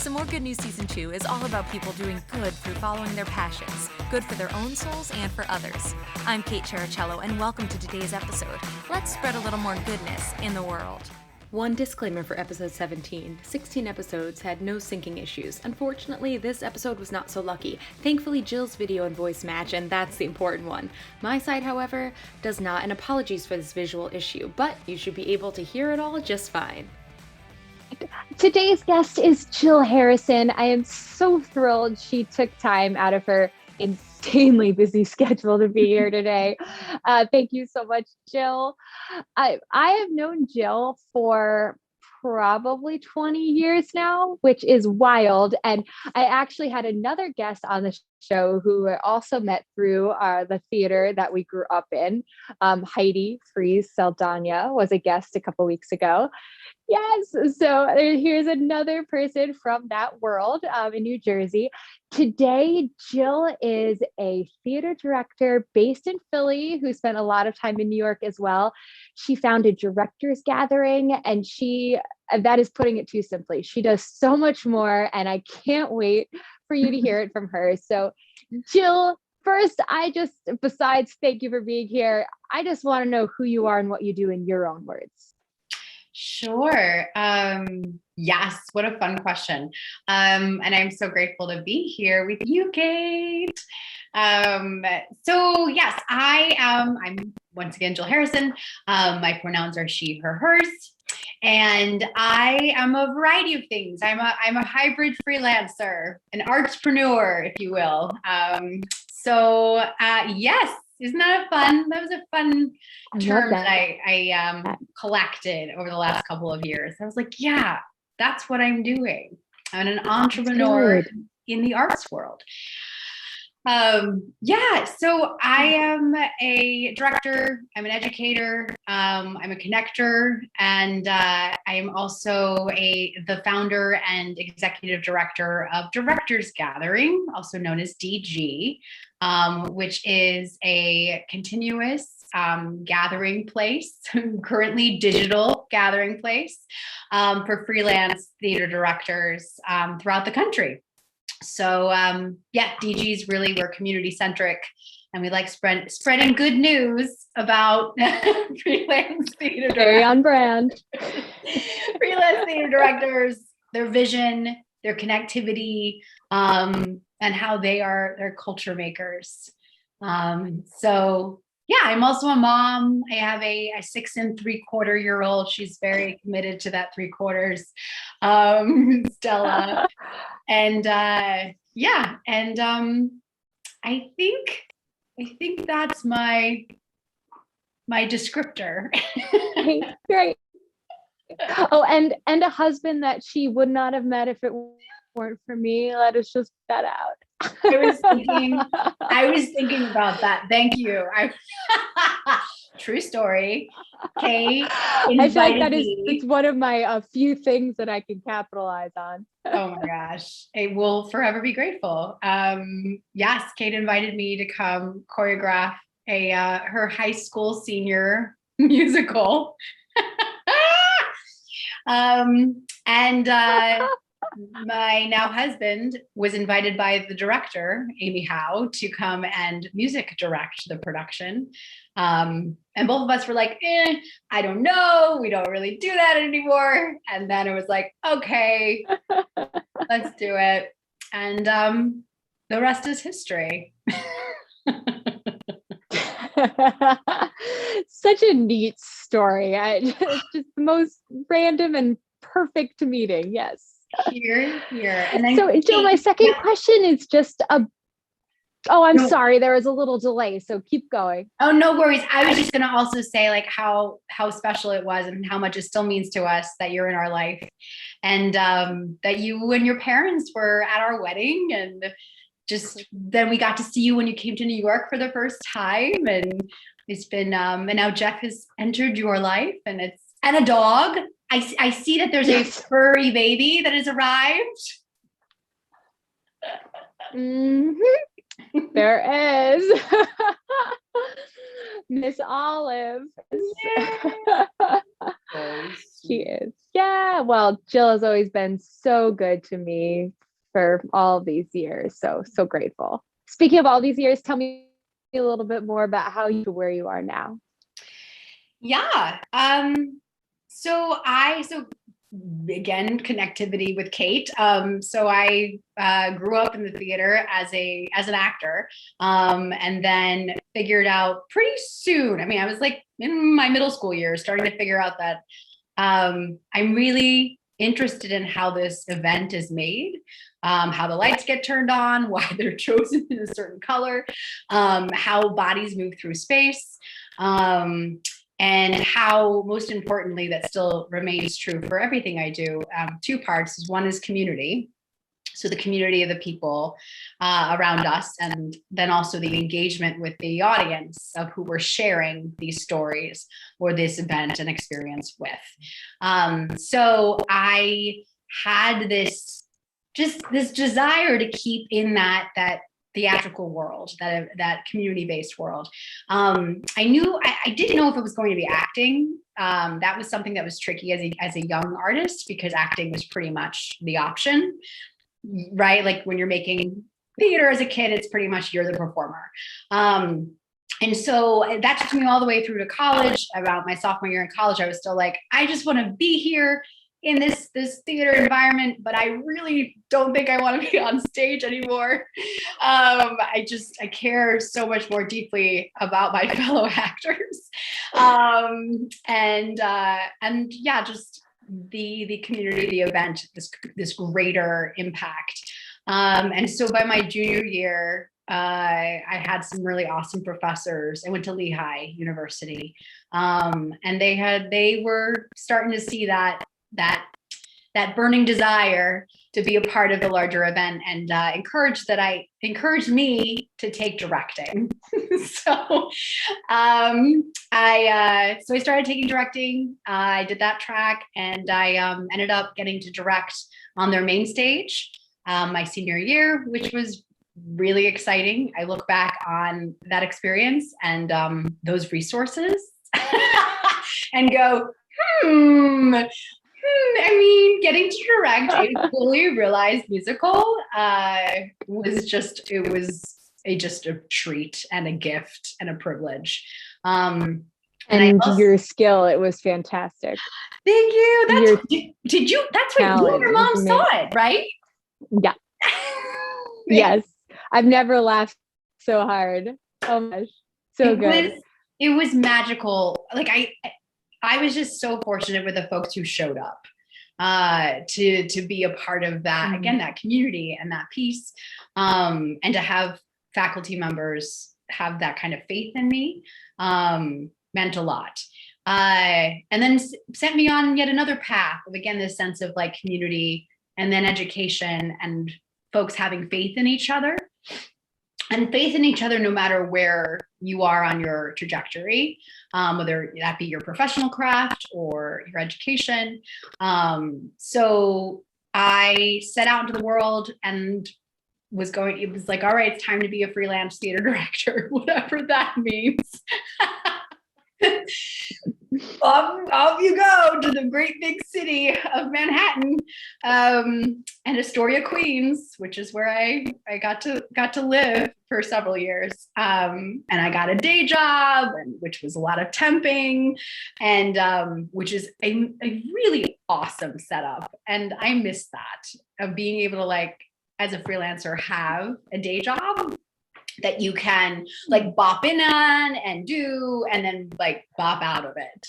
Some More Good News Season 2 is all about people doing good through following their passions, good for their own souls and for others. I'm Kate Chericello, and welcome to today's episode. Let's spread a little more goodness in the world. One disclaimer for episode 17. 16 episodes had no syncing issues. Unfortunately, this episode was not so lucky. Thankfully, Jill's video and voice match, and that's the important one. My side, however, does not, and apologies for this visual issue, but you should be able to hear it all just fine. Today's guest is Jill Harrison. I am so thrilled she took time out of her insanely busy schedule to be here today. Thank you so much, Jill. I have known Jill for probably 20 years now, which is wild. And I actually had another guest on the show who I also met through the theater that we grew up in. Heidi Fries Saldana was a guest a couple weeks ago. Yes, so here's another person from that world in New Jersey. Today, Jill is a theater director based in Philly who spent a lot of time in New York as well. She founded Directors Gathering, and that is putting it too simply. She does so much more, and I can't wait for you to hear it from her. So, Jill, first, besides thank you for being here, I just want to know who you are and what you do in your own words. Sure. Yes. What a fun question. And I'm so grateful to be here with you, Kate. So yes, I'm once again, Jill Harrison. My pronouns are she, her, hers. And I am a variety of things. I'm a hybrid freelancer, an artpreneur, if you will. Yes. Isn't that fun? That was a fun term that I collected over the last couple of years. I was like, yeah, that's what I'm doing. I'm an entrepreneur in the arts world. So I am a director, I'm an educator, I'm a connector, and I am also the founder and executive director of Directors Gathering, also known as DG, which is a continuous gathering place, currently digital gathering place for freelance theater directors throughout the country. So DGs really, we're community centric, and we like spreading good news about freelance theater directors. Very on brand. Freelance theater directors, their vision, their connectivity, and how they're culture makers. I'm also a mom. I have a 6 3/4-year-old. She's very committed to that 3/4, Stella. And I think that's my descriptor. Great. Oh, and a husband that she would not have met if it weren't for me. Let us just put that out. I was thinking about that. Thank you. True story. Kate invited me. It's one of my few things that I can capitalize on. Oh my gosh. I will forever be grateful. Yes, Kate invited me to come choreograph her high school senior musical. My now husband was invited by the director, Amy Howe, to come and music direct the production. And both of us were like, I don't know. We don't really do that anymore. And then it was like, okay, let's do it. And the rest is history. Such a neat story. It's just the most random and perfect meeting. Yes. Here. And then so, Jill, my second question is just sorry, there was a little delay, so keep going. Oh, no worries. I was just going to also say like how special it was and how much it still means to us that you're in our life, and that you and your parents were at our wedding, and just then we got to see you when you came to New York for the first time, and it's been and now Jeff has entered your life, and a dog. I see that there's a furry baby that has arrived. Mm-hmm. There is. Miss Olive. Yeah. Oh, She is. Yeah. Well, Jill has always been so good to me for all these years. So grateful. Speaking of all these years, tell me a little bit more about how you where you are now. Yeah. So again, connectivity with Kate. So I grew up in the theater as an actor, and then figured out pretty soon. I mean, I was like in my middle school years, starting to figure out that I'm really interested in how this event is made, how the lights get turned on, why they're chosen in a certain color, how bodies move through space. And how, most importantly, that still remains true for everything I do. Two parts. One is community. So the community of the people around us, and then also the engagement with the audience of who we're sharing these stories or this event and experience with. So I had this desire to keep in that theatrical world, that community-based world. I didn't know if it was going to be acting. That was something that was tricky as a young artist, because acting was pretty much the option, right? Like when you're making theater as a kid, it's pretty much you're the performer. And so that took me all the way through to college. About my sophomore year in college, I was still like, I just want to be here in this theater environment, but I really don't think I want to be on stage anymore. I care so much more deeply about my fellow actors. And yeah, just the community, the event, this greater impact. And so by my junior year, I had some really awesome professors. I went to Lehigh University, and they were starting to see that burning desire to be a part of the larger event, and encouraged me to take directing. So I started taking directing. I did that track, and I ended up getting to direct on their main stage my senior year, which was really exciting. I look back on that experience and those resources and go, I mean, getting to direct a fully realized musical was just a treat and a gift and a privilege. And your skill, it was fantastic. Thank you. Did you? That's what you and your mom saw it, right? Yeah. Yes. I've never laughed so hard. Oh my gosh. So good. It was magical. Like I was just so fortunate with the folks who showed up to be a part of that, again, that community and that piece, and to have faculty members have that kind of faith in me meant a lot. And then sent me on yet another path of, again, this sense of like community and then education and folks having faith in each other. And faith in each other, no matter where you are on your trajectory, whether that be your professional craft or your education. So I set out into the world and it was like, all right, it's time to be a freelance theater director, whatever that means. Off you go to the great big city of Manhattan, and Astoria, Queens, which is where I got to live for several years. And I got a day job, which was a lot of temping, and which is a really awesome setup. And I miss that, of being able to, like, as a freelancer, have a day job that you can like bop in on and do, and then like bop out of it.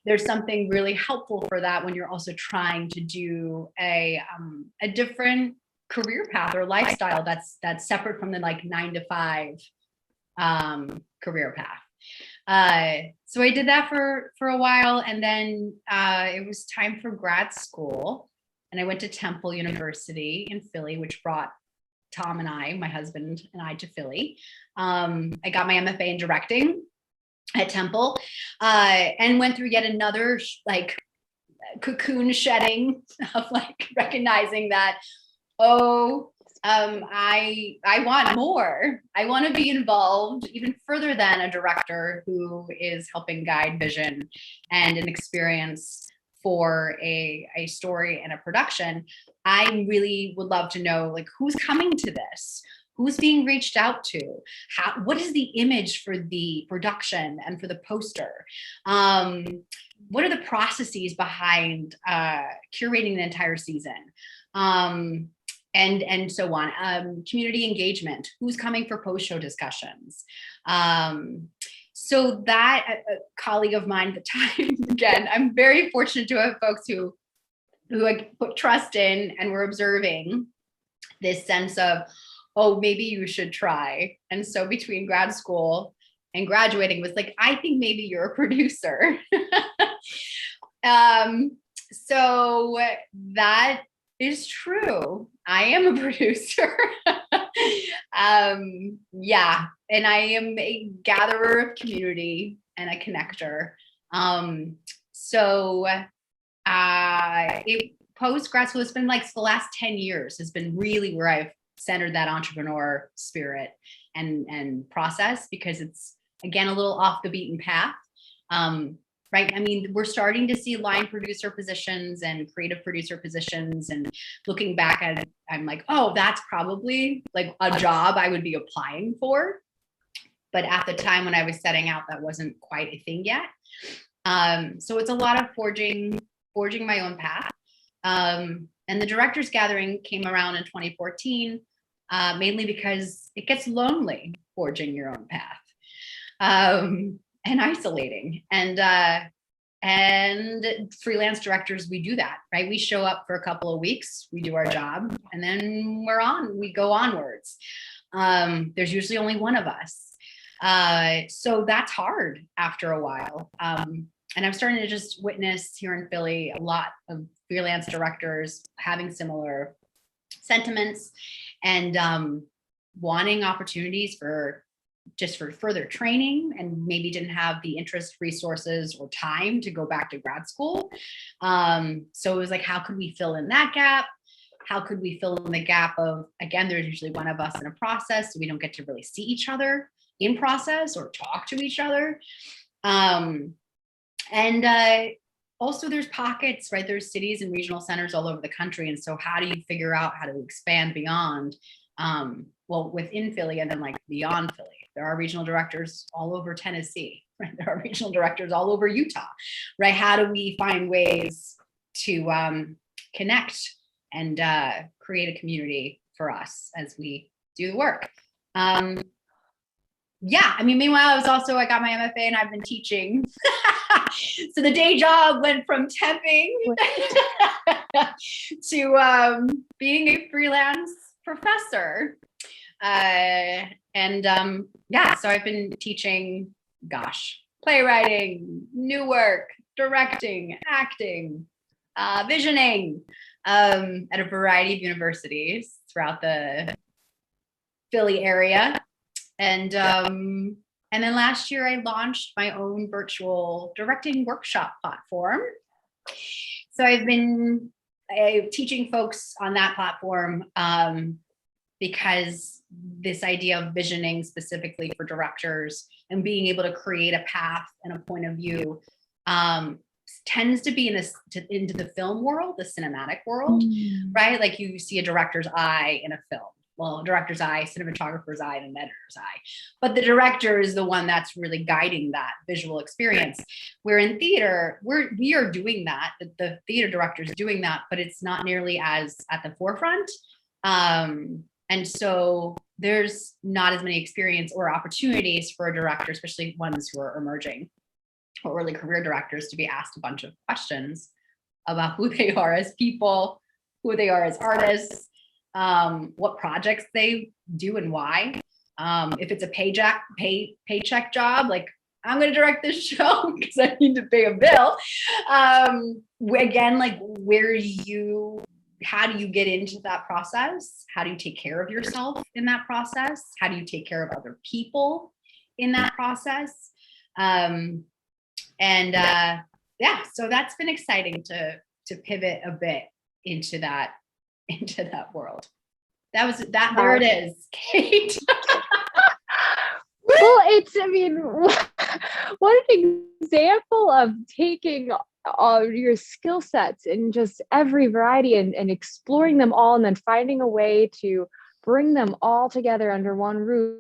There's something really helpful for that when you're also trying to do a different career path or lifestyle that's separate from the like 9 to 5 career path. So I did that for a while, and then it was time for grad school, and I went to Temple University in Philly, which brought Tom and I, my husband and I, to Philly. I got my MFA in directing at Temple, and went through yet another like cocoon shedding of like recognizing that, oh, I want more. I want to be involved even further than a director who is helping guide vision and an experience for a story and a production. I really would love to know, like, who's coming to this, who's being reached out to, what is the image for the production and for the poster, what are the processes behind curating the entire season, and so on. Community engagement, who's coming for post-show discussions. So that a colleague of mine at the time, again, I'm very fortunate to have folks who I put trust in and were observing this sense of, oh, maybe you should try. And so between grad school and graduating was like, I think maybe you're a producer. So that is true. I am a producer. Yeah. And I am a gatherer of community and a connector. So post grad school, it's been like the last 10 years has been really where I've centered that entrepreneur spirit and process, because it's, again, a little off the beaten path. Right. I mean, we're starting to see line producer positions and creative producer positions, and looking back at it, I'm like, oh, that's probably like a job I would be applying for. But at the time when I was setting out, that wasn't quite a thing yet. So it's a lot of forging my own path. And the Directors Gathering came around in 2014, mainly because it gets lonely forging your own path. And isolating, and freelance directors, we do that, right? We show up for a couple of weeks, we do our job, and then we go onwards. There's usually only one of us. So that's hard after a while. And I'm starting to just witness here in Philly a lot of freelance directors having similar sentiments and wanting opportunities for further training, and maybe didn't have the interest, resources, or time to go back to grad school. So it was like, how could we fill in that gap? How could we fill in the gap of, again, there's usually one of us in a process, so we don't get to really see each other in process or talk to each other. Also there's pockets, right? There's cities and regional centers all over the country. And so how do you figure out how to expand beyond, within Philly and then like beyond Philly? There are regional directors all over Tennessee, right? There are regional directors all over Utah, right? How do we find ways to connect and create a community for us as we do the work? Yeah, I mean, meanwhile, I got my MFA and I've been teaching. So the day job went from temping to being a freelance professor. So I've been teaching, playwriting, new work, directing, acting, visioning, at a variety of universities throughout the Philly area. And then last year I launched my own virtual directing workshop platform. So I've been teaching folks on that platform, because this idea of visioning specifically for directors and being able to create a path and a point of view tends to be into the film world, the cinematic world, right? Like you see a director's eye in a film. Well, a director's eye, cinematographer's eye, and an editor's eye. But the director is the one that's really guiding that visual experience. Where in theater, we are doing that. The theater director is doing that, but it's not nearly as at the forefront. And so there's not as many experience or opportunities for a director, especially ones who are emerging or early career directors, to be asked a bunch of questions about who they are as people, who they are as artists, what projects they do and why. If it's a paycheck job, like I'm going to direct this show because I need to pay a bill. Again, like how do you get into that process? How do you take care of yourself in that process? How do you take care of other people in that process? So that's been exciting to pivot a bit into that world. That was that. There it is, Kate. Well, I mean, what an example of taking all your skill sets and just every variety and exploring them all and then finding a way to bring them all together under one roof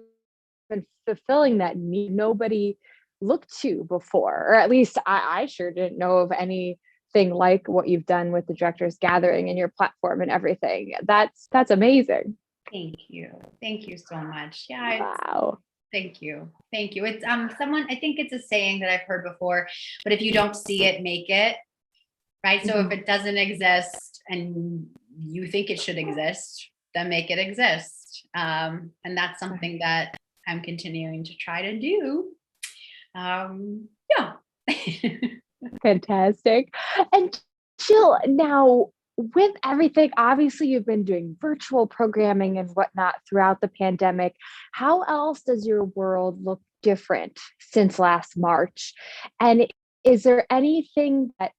and fulfilling that need nobody looked to before, or at least I sure didn't know of anything like what you've done with the Directors Gathering and your platform and everything. That's amazing. Thank you. Thank you so much. Yeah. Wow. Thank you. Thank you. It's someone, I think it's a saying that I've heard before, but if you don't see it, make it. Right. So if it doesn't exist and you think it should exist, then make it exist. And that's something that I'm continuing to try to do. Yeah. Fantastic. And Jill, now with everything, obviously you've been doing virtual programming and whatnot throughout the pandemic. How else does your world look different since last March? And is there anything that,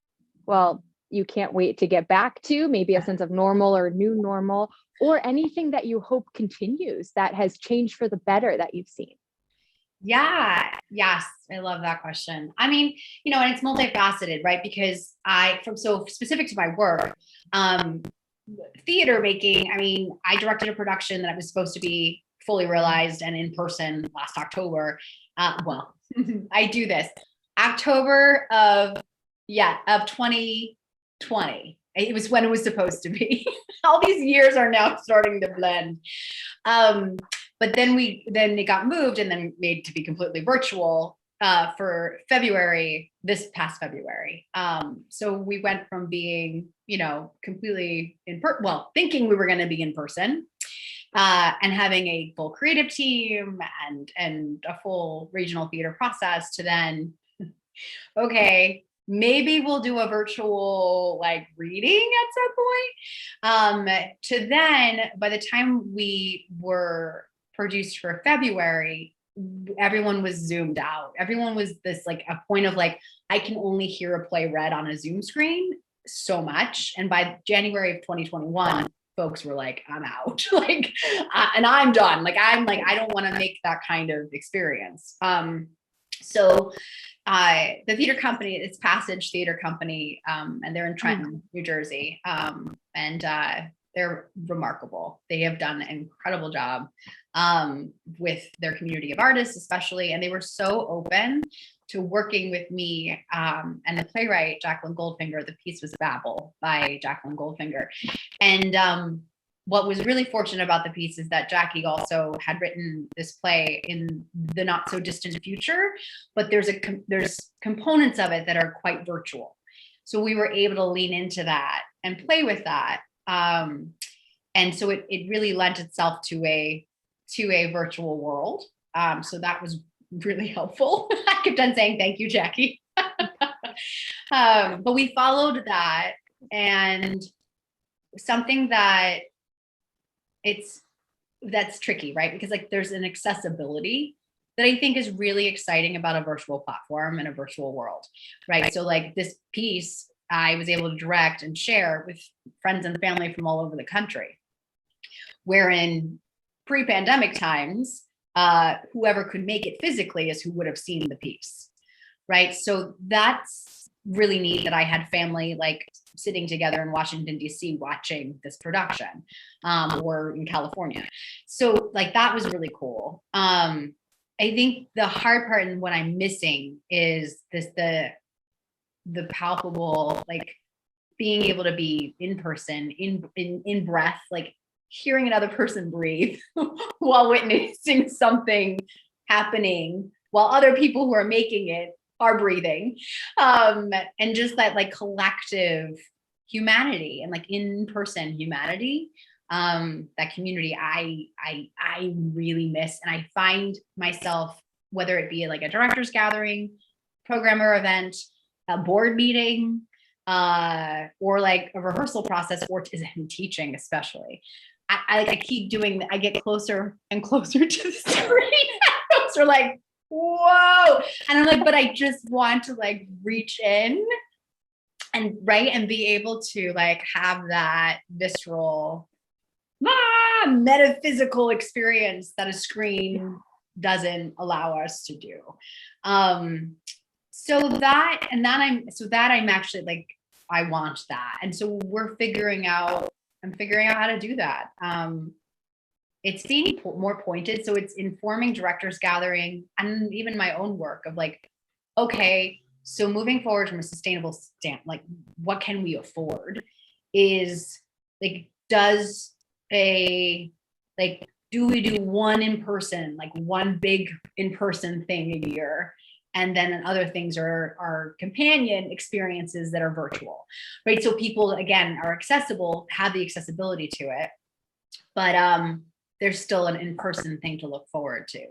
well, you can't wait to get back to, maybe a sense of normal or new normal, or anything that you hope continues that has changed for the better that you've seen? Yeah. Yes. I love that question. I mean, and it's multifaceted, right? Because so specific to my work, theater making, I mean, I directed a production that was supposed to be fully realized and in person last October. Well, I do this October of 2020. It was when it was supposed to be. All these years are now starting to blend. But then it got moved and then made to be completely virtual for February, this past February. So we went from being, completely thinking we were going to be in person and having a full creative team and a full regional theater process to then, okay, maybe we'll do a virtual reading at some point. To then, by the time we were produced for February, everyone was zoomed out. Everyone was this a point of I can only hear a play read on a Zoom screen so much. And by January of 2021, folks were I'm out, and I'm done. I don't want to make that kind of experience. So the theater company, it's Passage Theater Company, and they're in Trenton, New Jersey. And they're remarkable. They have done an incredible job with their community of artists, especially. And they were so open to working with me and the playwright, Jacqueline Goldfinger. The piece was Babel by Jacqueline Goldfinger. And what was really fortunate about the piece is that Jackie also had written this play in the not so distant future, but there's components of it that are quite virtual. So we were able to lean into that and play with that. And so it really lent itself to a virtual world. So that was really helpful. I kept on saying, thank you, Jackie. But we followed that, and something that's tricky, right? Because there's an accessibility that I think is really exciting about a virtual platform and a virtual world, right? So this piece I was able to direct and share with friends and family from all over the country, wherein pre-pandemic times, whoever could make it physically is who would have seen the piece, right? So that's really neat that I had family sitting together in Washington, D.C. watching this production, or in California. So that was really cool. I think the hard part and what I'm missing is the palpable, being able to be in person, in breath, hearing another person breathe while witnessing something happening while other people who are making it are breathing, and just that collective humanity and in-person humanity, that community I really miss. And I find myself, whether it be a Directors Gathering, programmer event, a board meeting, or a rehearsal process, or in teaching especially, I keep doing, I get closer and closer to the screen. Folks are whoa. And I'm but I just want to reach in and be able to have that visceral, metaphysical experience that a screen doesn't allow us to do. So I'm actually like, I want that. And so I'm figuring out how to do that. It's being more pointed. So it's informing directors gathering and even my own work of like, okay, so moving forward from a sustainable stand, like what can we afford is like, do we do one in person, like one big in-person thing a year? And then other things are companion experiences that are virtual, right? So people, again, are accessible, have the accessibility to it, but there's still an in-person thing to look forward to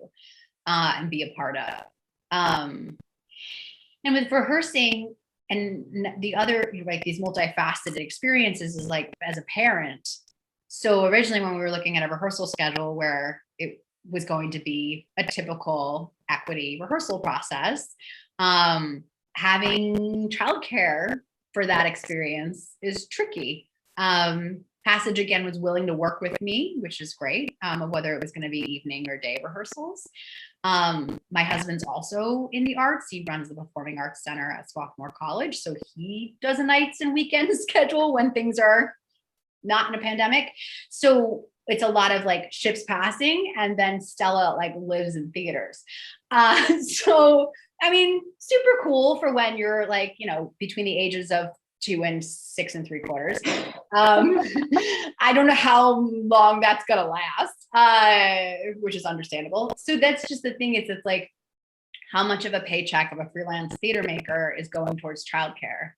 and be a part of. And with rehearsing and the other, like these multifaceted experiences is like as a parent. So originally when we were looking at a rehearsal schedule where it was going to be a typical equity rehearsal process, having childcare for that experience is tricky. Passage again was willing to work with me, which is great, of whether it was going to be evening or day rehearsals. My husband's also in the arts. He runs the Performing Arts Center at Swarthmore College. So he does a nights and weekends schedule when things are not in a pandemic. So it's a lot of like ships passing, and then Stella like lives in theaters. So, I mean, super cool for when you're like, you know, between the ages of 2 and 6 3/4. I don't know how long that's gonna last, which is understandable. So that's just the thing, it's like how much of a paycheck of a freelance theater maker is going towards childcare,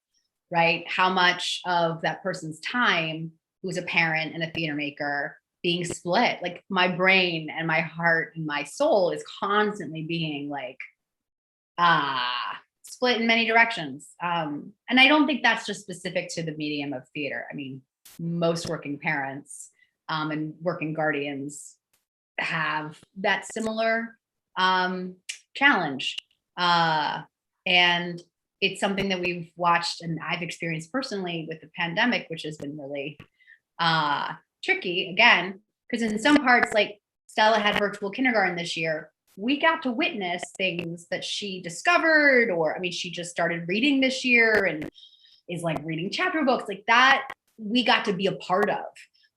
right? How much of that person's time, who's a parent and a theater maker, being split? Like my brain and my heart and my soul is constantly being like, split in many directions. And I don't think that's just specific to the medium of theater. I mean, most working parents and working guardians have that similar challenge. And it's something that we've watched and I've experienced personally with the pandemic, which has been really tricky again, because in some parts, like Stella had virtual kindergarten this year. We got to witness things that she discovered, or I mean, she just started reading this year and is like reading chapter books like that. We got to be a part of,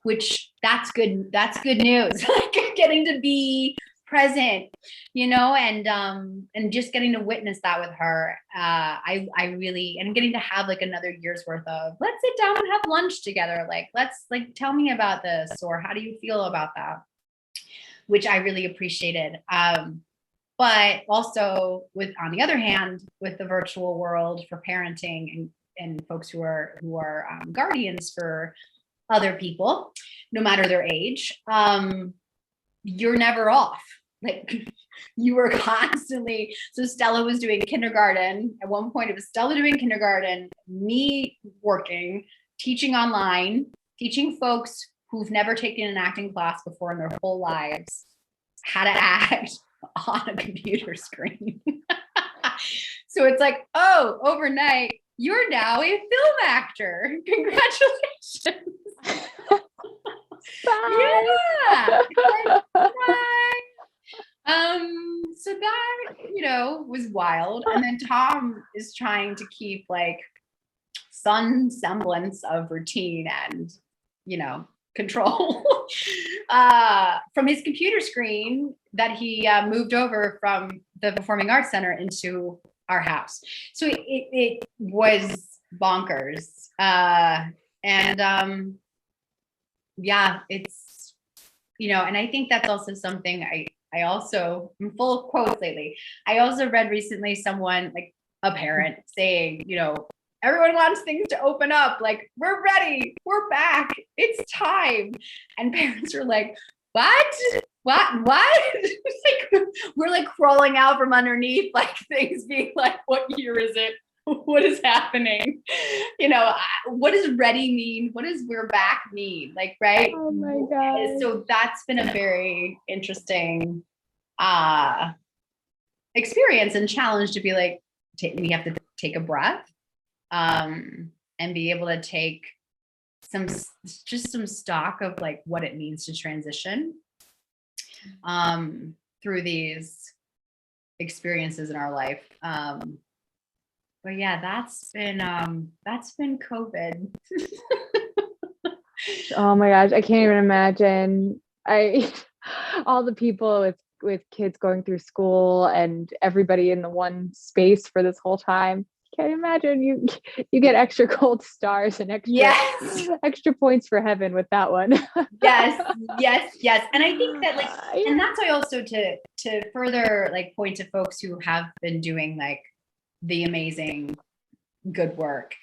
which that's good. That's good news. Like getting to be present, you know, and just getting to witness that with her. I really, and getting to have like another year's worth of, let's sit down and have lunch together. Like, let's like, tell me about this, or how do you feel about that? Which I really appreciated. But also on the other hand, with the virtual world for parenting and folks who are guardians for other people, no matter their age, you're never off. Like you were constantly, so Stella was doing kindergarten. At one point it was Stella doing kindergarten, me working, teaching online, teaching folks who've never taken an acting class before in their whole lives how to act on a computer screen. So it's like, oh, overnight, you're now a film actor. Congratulations. Bye. Yeah. Bye. So that, you know, was wild. And then Tom is trying to keep like some semblance of routine and, you know, control from his computer screen that he moved over from the Performing Arts Center into our house. So it was bonkers. Yeah, it's, you know, and I think that's also something I also, I'm full of quotes lately. I also read recently someone, like a parent, saying, you know, everyone wants things to open up. Like, we're ready. We're back. It's time. And parents are like, what? Like, we're like crawling out from underneath, like things being like, what year is it? What is happening? You know, what does ready mean? What does we're back mean? Like, right? Oh my God. So that's been a very interesting experience and challenge to be like, we have to take a breath and be able to take some stock of like what it means to transition through these experiences in our life. But yeah, that's been COVID. Oh my gosh, I can't even imagine. All the people with kids going through school and everybody in the one space for this whole time. Can't imagine you get extra gold stars and extra points for heaven with that one. yes. And I think that and that's why also to further like point to folks who have been doing like the amazing good work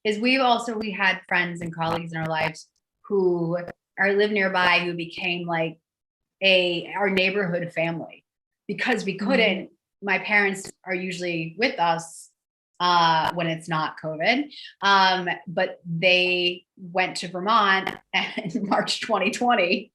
is we had friends and colleagues in our lives who live nearby who became like our neighborhood family because we couldn't. My parents are usually with us when it's not COVID. But they went to Vermont in March 2020,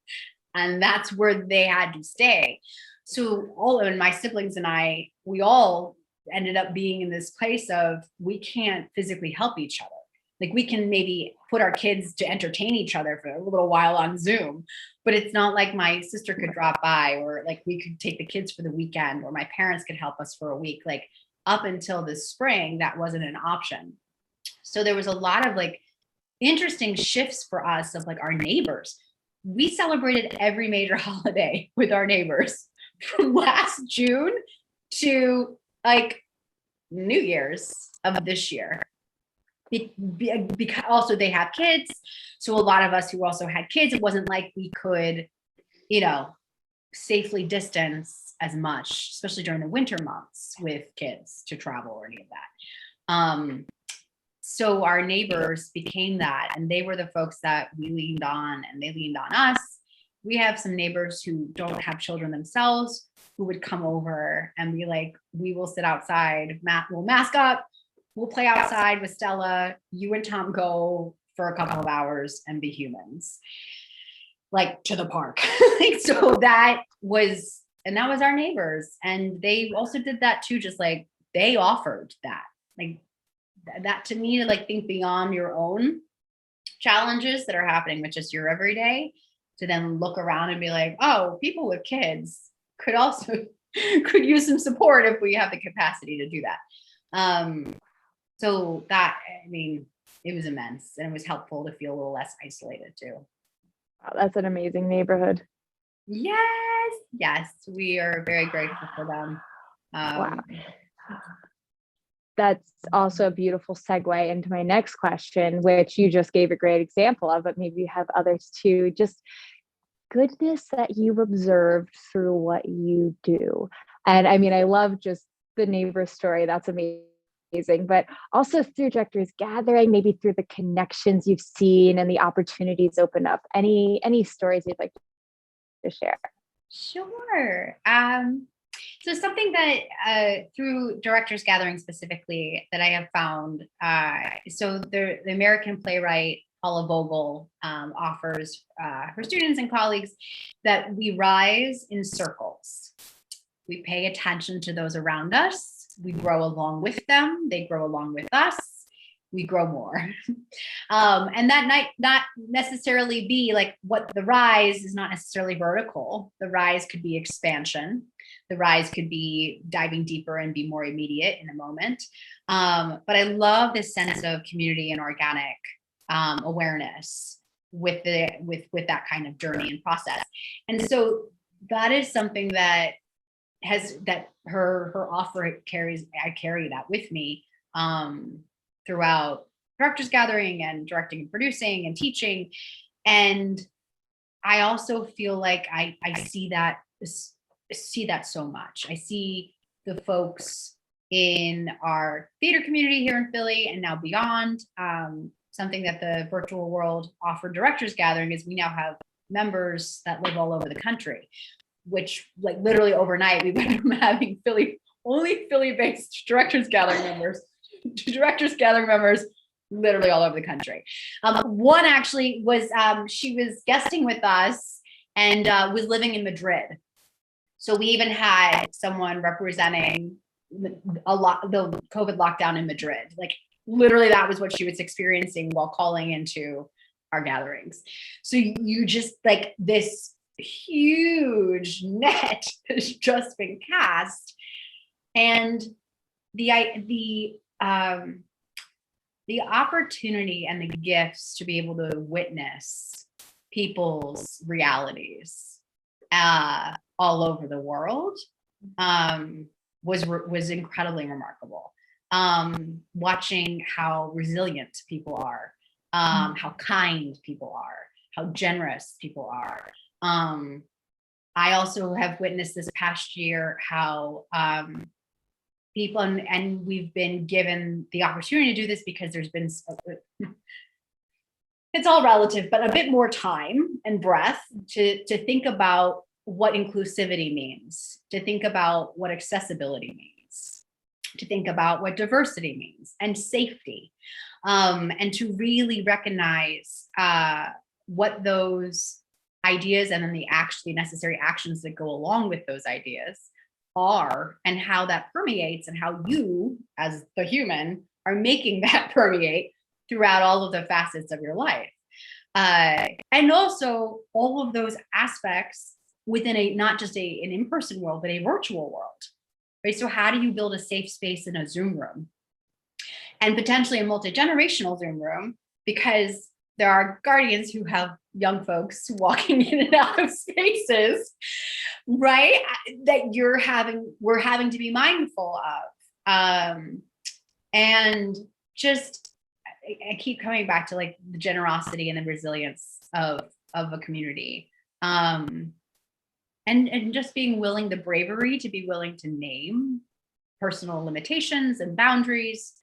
and that's where they had to stay. So my siblings and I, we all ended up being in this place of we can't physically help each other. Like we can maybe put our kids to entertain each other for a little while on Zoom, but it's not like my sister could drop by or like we could take the kids for the weekend or my parents could help us for a week. Like up until this spring, that wasn't an option. So there was a lot of like interesting shifts for us of like our neighbors. We celebrated every major holiday with our neighbors from last June to like New Year's of this year. Because also they have kids. So a lot of us who also had kids, it wasn't like we could, safely distance as much, especially during the winter months with kids to travel or any of that. So our neighbors became that, and they were the folks that we leaned on and they leaned on us. We have some neighbors who don't have children themselves who would come over and be like, we will sit outside, we'll mask up, we'll play outside with Stella, you and Tom go for a couple of hours and be humans, like to the park. So that was our neighbors. And they also did that too, just like they offered that. Like that to me, to like think beyond your own challenges that are happening with just your everyday, to then look around and be like, oh, people with kids could use some support if we have the capacity to do that. So that, it was immense, and it was helpful to feel a little less isolated too. Wow, that's an amazing neighborhood. Yes, we are very grateful for them. Wow. That's also a beautiful segue into my next question, which you just gave a great example of, but maybe you have others too. Just goodness that you've observed through what you do. And I love just the neighbor story. That's amazing. But also through Directors Gathering, maybe through the connections you've seen and the opportunities open up. Any stories you'd like to share? Sure. So something that through Directors Gathering specifically that I have found, so the American playwright Paula Vogel offers her students and colleagues that we rise in circles. We pay attention to those around us. We grow along with them. They grow along with us. We grow more. And that might not necessarily be like what the rise is, not necessarily vertical. The rise could be expansion. The rise could be diving deeper and be more immediate in a moment. But I love this sense of community and organic awareness with that kind of journey and process. And so that is something that her offer carries. I carry that with me throughout Directors Gathering and directing and producing and teaching. And I also feel like I see that so much. I see the folks in our theater community here in Philly and now beyond. Something that the virtual world offered Directors Gathering is we now have members that live all over the country, which like literally overnight we went from having only Philly-based Directors Gathering members to Directors Gathering members literally all over the country. One actually was, she was guesting with us and was living in Madrid. So we even had someone representing the COVID lockdown in Madrid. Like literally that was what she was experiencing while calling into our gatherings. So you just like this huge net has just been cast, and the opportunity and the gifts to be able to witness people's realities all over the world was incredibly remarkable. Watching how resilient people are, how kind people are, how generous people are. I also have witnessed this past year how people, and we've been given the opportunity to do this because there's been, it's all relative, but a bit more time and breath to think about what inclusivity means, to think about what accessibility means, to think about what diversity means and safety, and to really recognize what those ideas and then the necessary actions that go along with those ideas are, and how that permeates, and how you as the human are making that permeate throughout all of the facets of your life. And also all of those aspects within not just an in-person world, but a virtual world, right? So how do you build a safe space in a Zoom room, and potentially a multi-generational Zoom room, because there are guardians who have young folks walking in and out of spaces, right? That we're having to be mindful of. And just, I keep coming back to like the generosity and the resilience of a community. And just being willing, the bravery to be willing to name personal limitations and boundaries,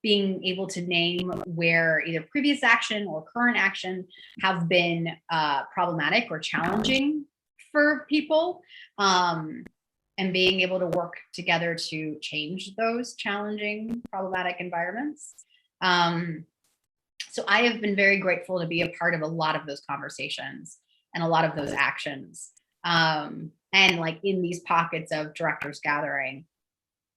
being able to name where either previous action or current action have been problematic or challenging for people, and being able to work together to change those challenging, problematic environments. So I have been very grateful to be a part of a lot of those conversations and a lot of those actions. And like in these pockets of directors gathering,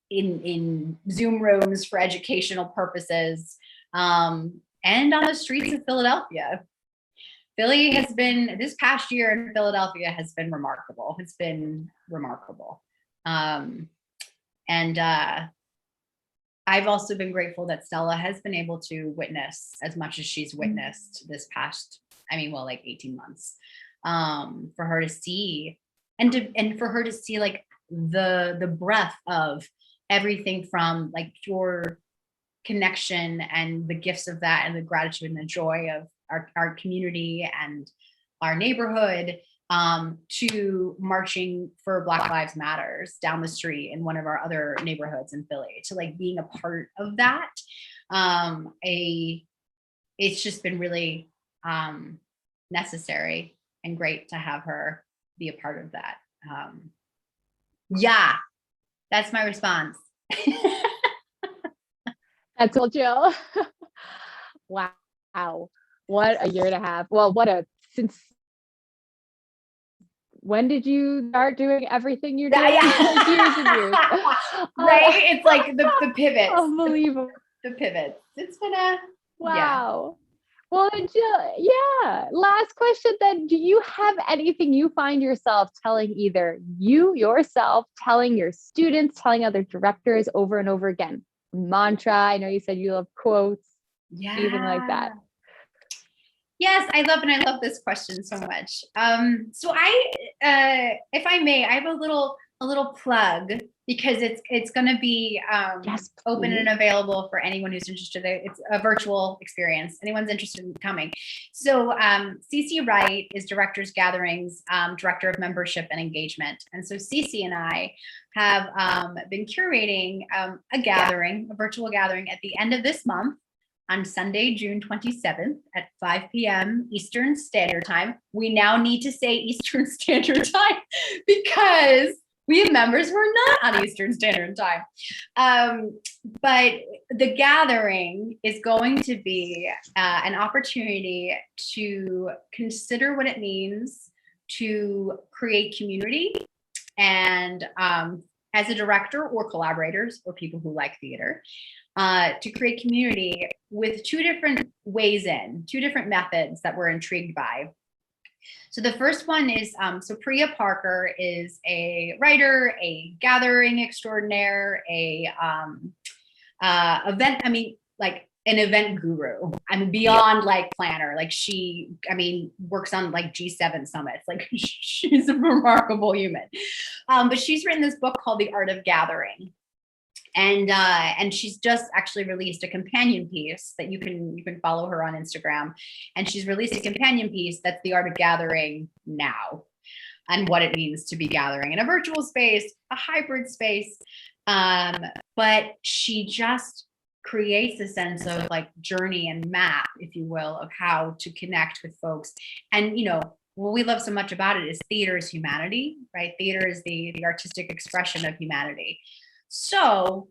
in Zoom rooms for educational purposes, and on the streets of Philadelphia. Philly has been, this past year in Philadelphia has been remarkable. It's been remarkable. And I've also been grateful that Stella has been able to witness as much as she's witnessed this past, like 18 months, for her to see, and for her to see like the breadth of everything from like pure connection and the gifts of that, and the gratitude and the joy of our community and our neighborhood, to marching for Black Lives Matters down the street in one of our other neighborhoods in Philly, to like being a part of that. It's just been really necessary and great to have her be a part of that. Yeah, that's my response. That's all, Jill. Wow. What a year and a half. Well, since when did you start doing everything you're doing? Yeah. Years and years. Right? It's like the pivots. Unbelievable. The pivots. It's been a, wow. Yeah. Well, Jill, yeah. Last question then. Do you have anything you find yourself telling, either you yourself, telling your students, telling other directors over and over again? Mantra. I know you said you love quotes. Yeah. Anything like that? Yes, I love this question so much. So I, if I may, I have a little plug, because it's going to be yes, open and available for anyone who's interested. It's a virtual experience. Anyone's interested in coming. So Cece Wright is Directors Gatherings, Director of Membership and Engagement. And so Cece and I have been curating a virtual gathering at the end of this month, on Sunday, June 27th at 5 p.m. Eastern Standard Time. We now need to say Eastern Standard Time because we have members who are not on Eastern Standard Time. But the gathering is going to be an opportunity to consider what it means to create community and as a director or collaborators or people who like theater, to create community with two different ways in, two different methods that we're intrigued by. So the first one is, so Priya Parker is a writer, a gathering extraordinaire, like an event guru. I mean, beyond like planner, like she, I mean, works on like G7 summits. Like she's a remarkable human. But she's written this book called The Art of Gathering. And she's just actually released a companion piece that you can follow her on Instagram. And she's released a companion piece that's The Art of Gathering Now, and what it means to be gathering in a virtual space, a hybrid space. But she just creates a sense of like journey and map, if you will, of how to connect with folks. And, you know, what we love so much about it is theater is humanity, right? Theater is the artistic expression of humanity. So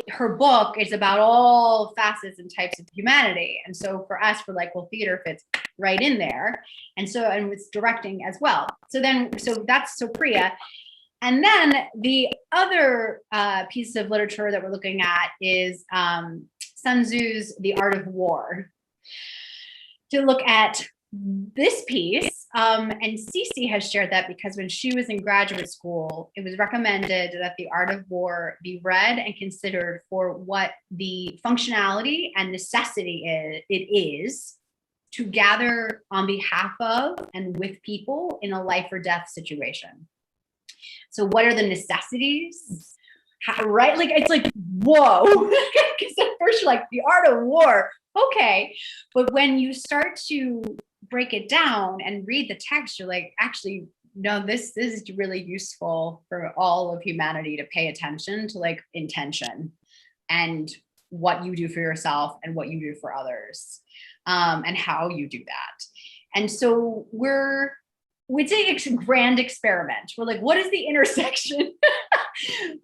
her book is about all facets and types of humanity. And so for us, we're like, well, theater fits right in there. And it's directing as well. So that's Priya. And then the other piece of literature that we're looking at is Sun Tzu's The Art of War. To look at this piece, and Cece has shared that because when she was in graduate school, it was recommended that The Art of War be read and considered for what the functionality and necessity is to gather on behalf of and with people in a life or death situation. So what are the necessities? Right? Like, it's like, whoa. Because at first you're like, The Art of War. Okay. But when you start to break it down and read the text, you're like, actually, no, this is really useful for all of humanity to pay attention to, like, intention and what you do for yourself and what you do for others, and how you do that. And so we take a grand experiment. We're like, what is the intersection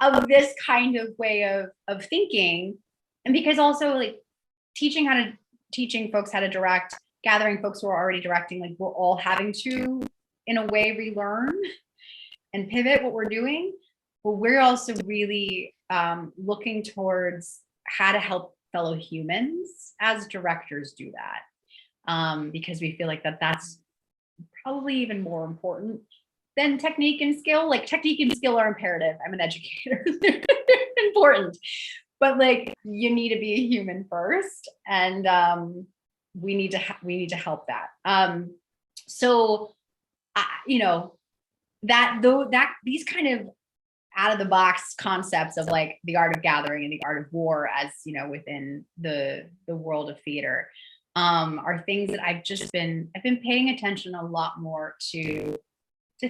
of this kind of way of thinking? And because also, like, teaching folks how to direct, gathering folks who are already directing, like, we're all having to, in a way, relearn and pivot what we're doing. But we're also really looking towards how to help fellow humans as directors do that, because we feel like that's probably even more important than technique and skill. Like, technique and skill are imperative. I'm an educator. They're important. But, like, you need to be a human first, and we need to help that. So, you know, that these kind of out of the box concepts of, like, the art of gathering and the art of war, as you know, within the world of theater, are things that I've been paying attention a lot more to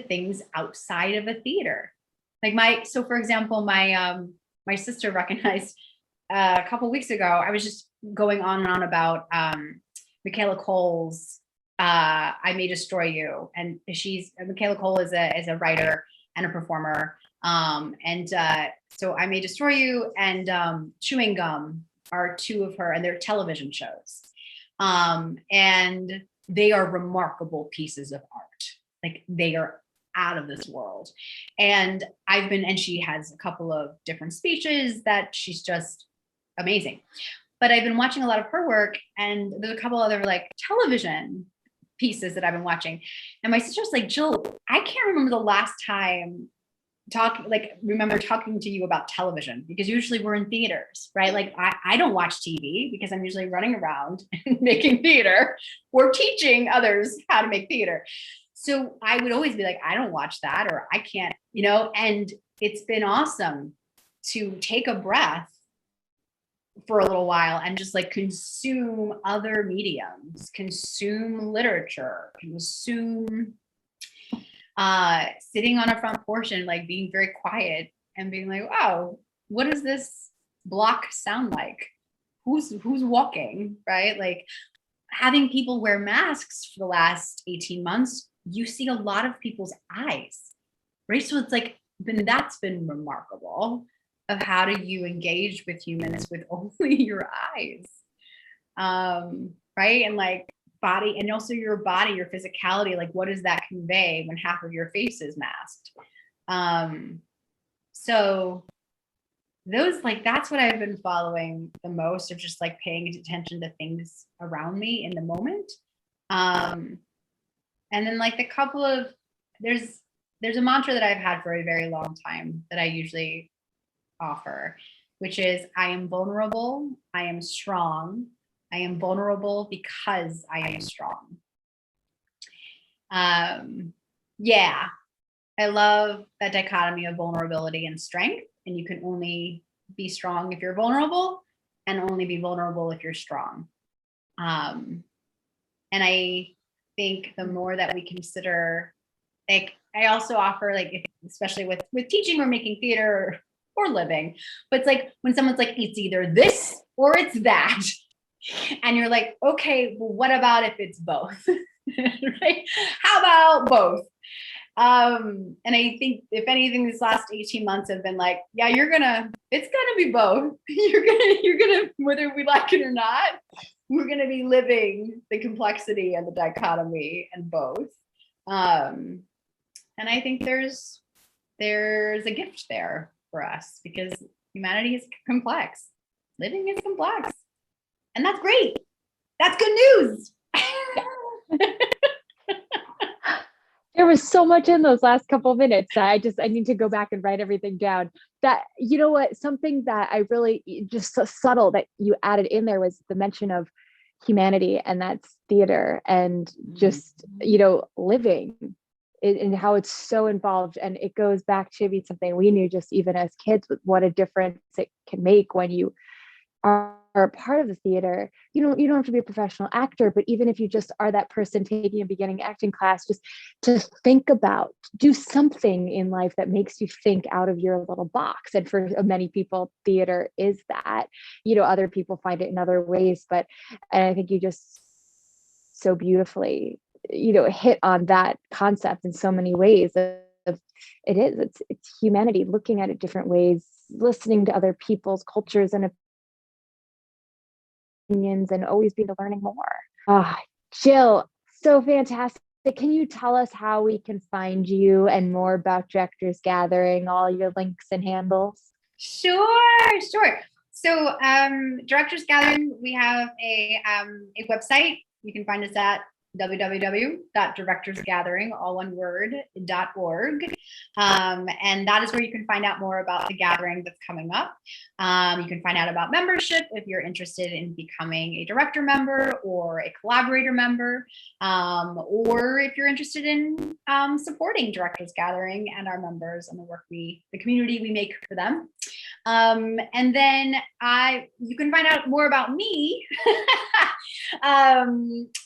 things outside of a theater. Like for example, my sister recognized a couple weeks ago, I was just going on and on about Michaela Cole's I May Destroy You. And Michaela Cole is a writer and a performer. So I May Destroy You and Chewing Gum are two of her, and they're television shows. And they are remarkable pieces of art. Like, they are out of this world. And she has a couple of different speeches that she's just amazing. But I've been watching a lot of her work, and there's a couple other, like, television pieces that I've been watching. And my sister's like, Jill, I can't remember the last time remember talking to you about television, because usually we're in theaters, right? Like, I don't watch TV because I'm usually running around making theater or teaching others how to make theater. So I would always be like, I don't watch that, or I can't, you know. And it's been awesome to take a breath for a little while and just, like, consume other mediums, consume literature, consume sitting on a front porch and, like, being very quiet and being like, wow, what does this block sound like? Who's walking, right? Like, having people wear masks for the last 18 months, you see a lot of people's eyes, right? So it's like, that's been remarkable, of how do you engage with humans with only your eyes, right? And, like, body, and also your body, your physicality, like, what does that convey when half of your face is masked? So those, like, that's what I've been following the most, of just like paying attention to things around me in the moment. And then like there's a mantra that I've had for a very long time that I usually offer, which is, I am vulnerable, I am strong, I am vulnerable because I am strong. Yeah, I love that dichotomy of vulnerability and strength. And you can only be strong if you're vulnerable, and only be vulnerable if you're strong. And I think the more that we consider, like, I also offer, like, if, especially with teaching or making theater or living, but it's like when someone's like, it's either this or it's that. And you're like, okay, well, what about if it's both? Right? How about both? And I think, if anything, this last 18 months have been like, yeah, it's gonna be both. You're gonna, whether we like it or not, we're gonna be living the complexity and the dichotomy and both. And I think there's a gift there for us, because humanity is complex. Living is complex. And that's great. That's good news. There was so much in those last couple of minutes. I need to go back and write everything down. That, you know what, something that I really, just so subtle that you added in there, was the mention of humanity, and that's theater, and just, living, and how it's so involved. And it goes back to be something we knew just even as kids, with what a difference it can make when you are a part of the theater. You don't have to be a professional actor, but even if you just are that person taking a beginning acting class, just to think about, do something in life that makes you think out of your little box. And for many people, theater is that. Other people find it in other ways, and I think you just so beautifully, hit on that concept in so many ways. It's humanity, looking at it different ways, listening to other people's cultures and opinions, and always being learning more. Jill, so fantastic. Can you tell us how we can find you and more about Directors Gathering, all your links and handles? Sure. So Directors Gathering, we have a website. You can find us at www.directorsgathering, all one word, .org. And that is where you can find out more about the gathering that's coming up. You can find out about membership if you're interested in becoming a director member or a collaborator member, or if you're interested in supporting Directors Gathering and our members and the community we make for them. And then you can find out more about me.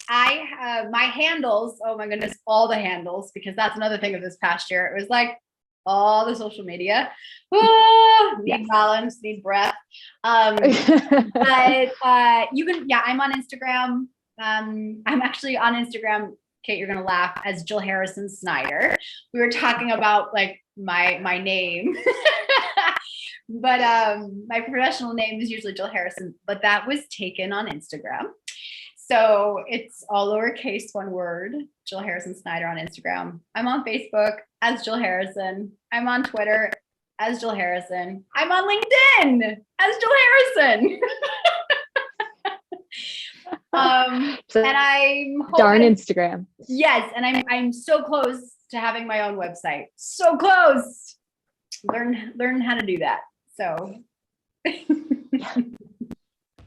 I have my handles. Oh my goodness, all the handles, because that's another thing of this past year. It was like all the social media. Need balance, need breath. But you can, I'm on Instagram. I'm actually on Instagram, Kate, you're gonna laugh, as Jill Harrison Snyder. We were talking about like my name. But my professional name is usually Jill Harrison, but that was taken on Instagram. So it's all lowercase, one word, Jill Harrison Snyder on Instagram. I'm on Facebook as Jill Harrison. I'm on Twitter as Jill Harrison. I'm on LinkedIn as Jill Harrison. And I'm darn Instagram. Yes, and I'm so close to having my own website. So close. Learn how to do that. So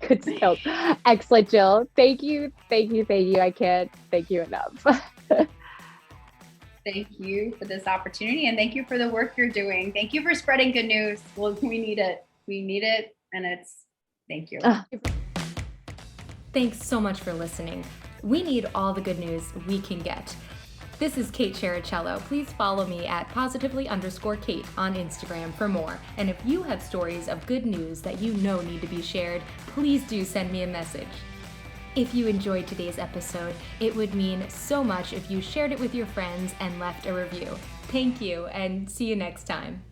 good stuff. Excellent, Jill. Thank you. I can't thank you enough. Thank you for this opportunity, and thank you for the work you're doing. Thank you for spreading good news. Well, we need it, and thank you. Thanks so much for listening. We need all the good news we can get. This is Kate Chericello. Please follow me at positively_Kate on Instagram for more. And if you have stories of good news that you know need to be shared, please do send me a message. If you enjoyed today's episode, it would mean so much if you shared it with your friends and left a review. Thank you, and see you next time.